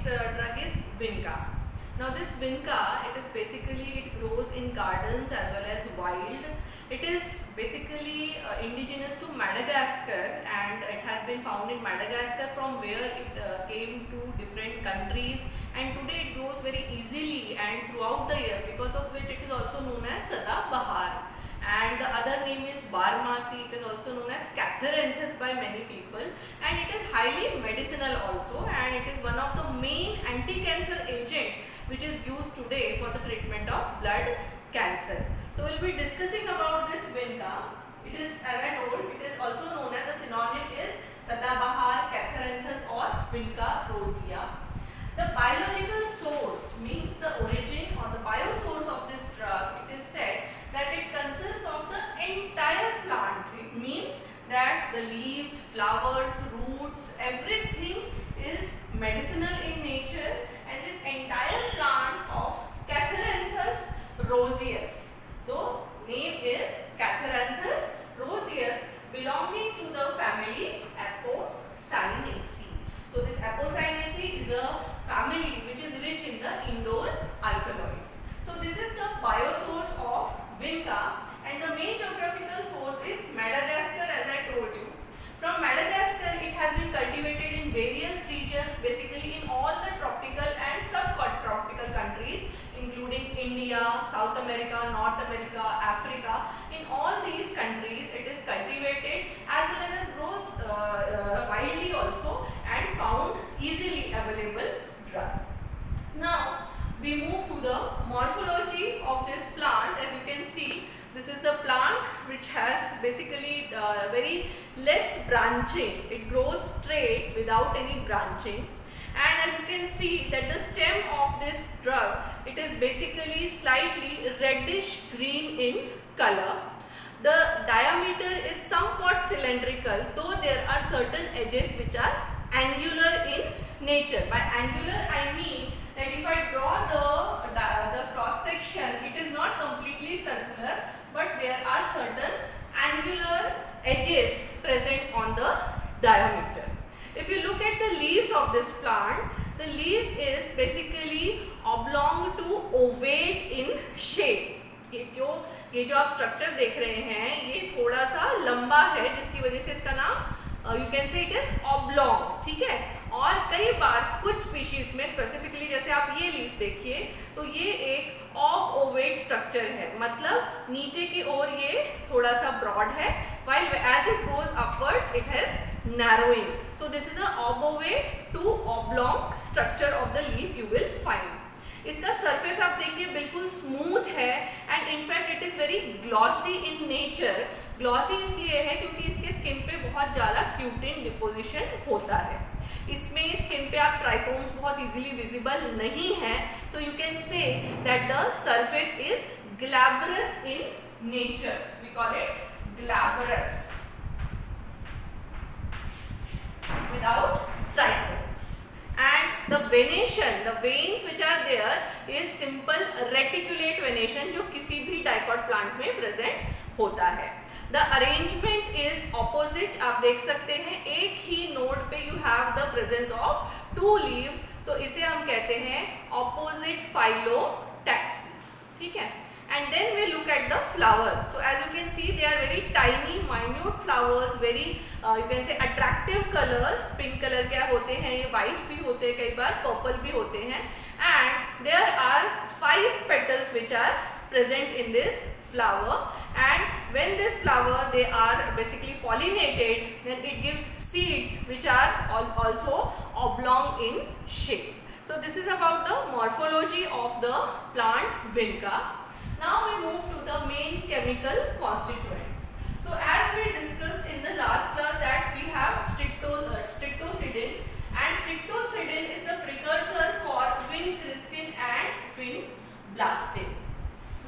the drug is vinca. Now this vinca, it grows in gardens as well as wild. It is basically indigenous to Madagascar, and it has been found in Madagascar, from where it came to different countries, and today it grows very easily and throughout the year, because of which it is also known as Sada Bahar. And the other name is Barmasi. It is also known as Catharanthus by many people, and it is highly medicinal also, and it is one of the main anti-cancer agent which is used today for the treatment of blood cancer. So we will be discussing about this vinca. It is, as I told, it is also known as, the synonym is Sadabahar, Catharanthus or Vinca rosea. The biological source means the origin or the biosource of this drug. It is said that it consists of the entire plant. It means that the leaves, flowers, roots, everything is medicinal in nature, and this entire plant of Catharanthus roseus. The name is Catharanthus roseus, belonging to the family Apocynaceae. So this Apocynaceae is a family which is rich in the indole alkaloids. So this is the biosource of vinca, and the main geographical source is Madagascar, as I told you. From Madagascar, it has been cultivated in various regions, basically in all the tropical and subtropical countries, including India, South America, North America, Africa. In all these countries, it is cultivated as well as grows widely also, and found easily available drug. Now we move to the morphology of this plant. As you can see, this is the plant which has basically very less branching. It grows straight without any branching, and as you can see that the stem of this drug, it is basically slightly reddish green in color. The diameter is somewhat cylindrical, though there are certain edges which are angular in nature. By angular I mean that if I draw the cross section, it is not completely circular, but there are certain angular edges present on the diameter. If you look at the leaves of this plant, the leaf is basically oblong to ovate in shape. ये जो आप structure देख रहे हैं, ये थोड़ा सा लंबा है, जिसकी वजह से इसका नाम यू कैन से इट इज ऑब्लॉन्ग. ठीक है. और कई बार कुछ स्पीशीज में स्पेसिफिकली, जैसे आप ये लीफ देखिए, तो ये एक ऑब ओवेट स्ट्रक्चर है, मतलब नीचे की ओर ये थोड़ा सा ब्रॉड है, while as it goes upwards it has narrowing. So this is a obovate to oblong structure of the leaf you will find. इसका सरफेस आप देखिए बिल्कुल स्मूथ है, and in fact it is very glossy in nature. Glossy इसलिए है क्योंकि इसके skin पे बहुत ज़्यादा क्यूटिन डिपोजिशन होता है. इसमें स्किन पे आप ट्राइकोम्स बहुत इजीली विजिबल नहीं है, so you can say that the surface is glabrous in nature. We call it glabrous without trichomes. And the venation, the veins which are there is simple reticulate venation, जो किसी भी dicot plant में present होता है. The arrangement is opposite. आप देख सकते हैं एक ही node पे you have the presence of two leaves, so इसे हम कहते हैं opposite phyllotaxy. ठीक है. And then we look at the flower. So as you can see, they are very tiny, minute flowers, very you can say attractive colors. Pink color क्या होते हैं, ये white भी होते हैं, कई बार purple भी होते हैं. And there are 5 petals which are present in this flower. And when this flower they are basically pollinated, then it gives seeds which are also oblong in shape. So this is about the morphology of the plant vinca. Now we move to the main chemical constituents. So as we discussed in the last class that we have streptocidin, and streptocidin is the precursor for vincristine and vinblastine,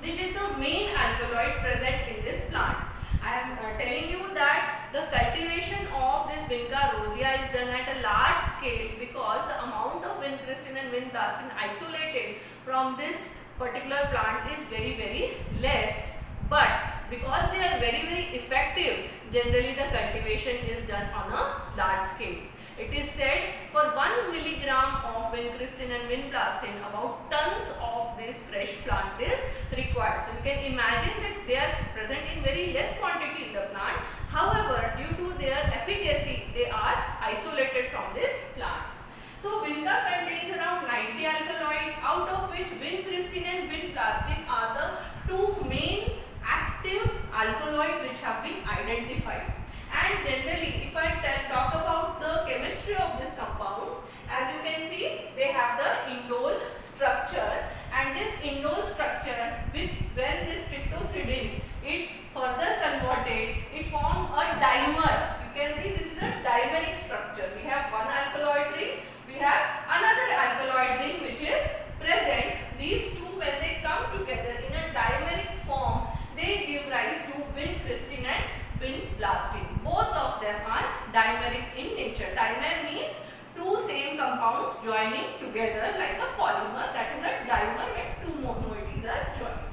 which is the main alkaloid present in this plant. I am telling you that the cultivation of this vinca rosea is done at a large scale, because the amount of vincristine and vinblastine isolated from this particular plant is very less, but because they are very effective, generally the cultivation is done on a large scale. It is said for 1 milligram of vincristine and vinblastine, about tons of this fresh plant is required. So you can imagine that they are present in very less quantity in the plant. However, due to their efficacy, they are isolated from this plant. So vinca contains around 90 alkaloids, out of which vincristine and vinblastine are the two main active alkaloids which have been identified. And generally, if I talk about the chemistry of these compounds, as you can see, they have the indole structure, and this indole structure, with when this strictocidin it further converted, it formed a dimer. You can see this is a dimeric structure. We have one alkaloid ring, we have another alkaloid ring which is present. These two, when they come together in a dimeric form, they give rise to vincristine and vinblastine. Both of them are dimeric in nature. Dimer means two same compounds joining together like a polymer. That is a dimer when two moieties are joined.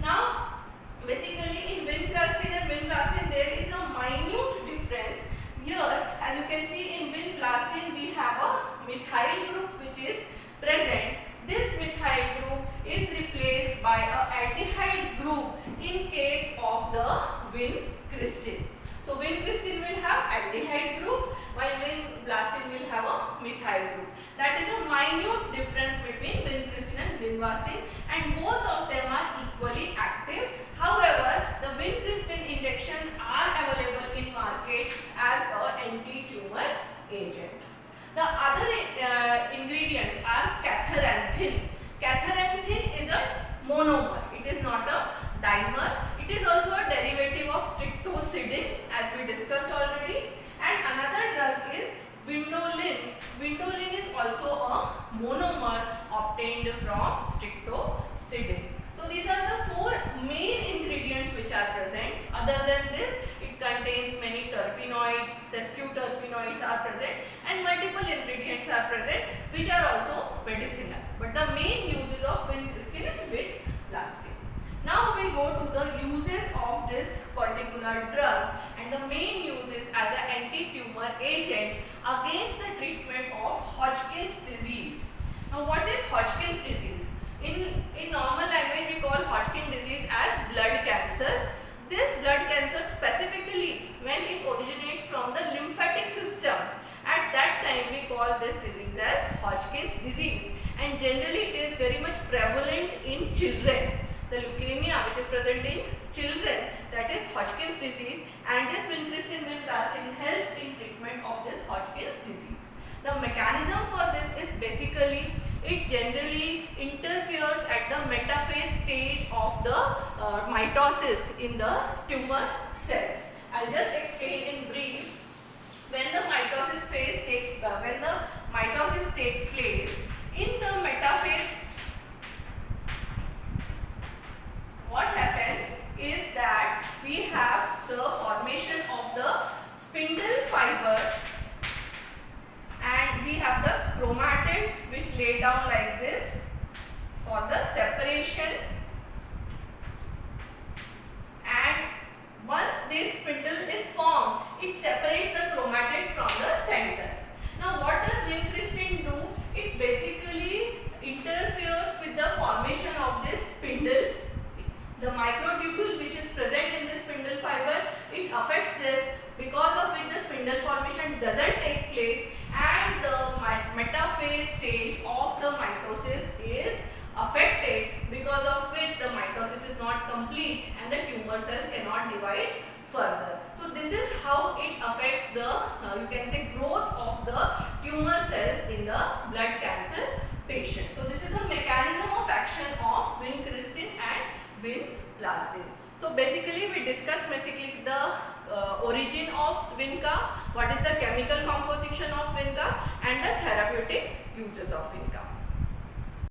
Now, basically in vincristine and vinblastine there is a minute difference. Here, as you can see, in vinblastine we have a methyl group which is present. This methyl group is replaced by a aldehyde group in case of the vincristine. So vincristine will have aldehyde group while vinblastine will have a methyl group. That is a minute difference between vincristine and vinblastine, and both of them are equally active. However, the vincristine injections are available in market as an anti-tumor agent. The other ingredients are catharanthine. Catharanthine is a monomer. It is not a dimer. It is also a derivative of strictocidin, as we discussed already. And another drug is vindolin. Vindolin is also a monomer obtained from strictocidin. So these are the four main ingredients which are present. Other than this, it contains many terpenoids, sesquiterpenoids are present, and multiple ingredients are present which are also medicinal. But the main uses of vincristine and vinblastine. Now we go to the uses of this particular drug, and the main use is as an anti-tumor agent against the treatment of Hodgkin's disease. Now what is Hodgkin's disease? In normal language we call Hodgkin disease as blood cancer. This blood cancer specifically when it originates from the lymphatic system, at that time we call this disease as Hodgkin's disease, and generally it is very much prevalent in children. The leukemia which is present in children, that is Hodgkin's disease, and this vincristine vinblastine helps in treatment of this Hodgkin's disease. The mechanism for this is basically it generally interferes at the metaphase stage of the mitosis in the tumor cells. I'll just explain in brief. When the mitosis takes place in the metaphase, what happens is that we have the formation of the spindle fiber, and we have the chromatids which lay down like this for the separation, and once this spindle is formed, it separates the chromatids from the center. Now what does vincristine do? It basically interferes with the formation of this spindle. The microtubule which is present in the spindle fiber, it affects this, because of which the spindle formation doesn't take place, and the metaphase stage of the mitosis is affected, because of which the mitosis is not complete and the tumor cells cannot divide further. So this is how it affects the you can say growth of the tumor cells in the blood cancer patient. So this is the mechanism of action of vincristine and vinblastine. So basically we discussed the origin of vinca, what is the chemical composition of vinca, and the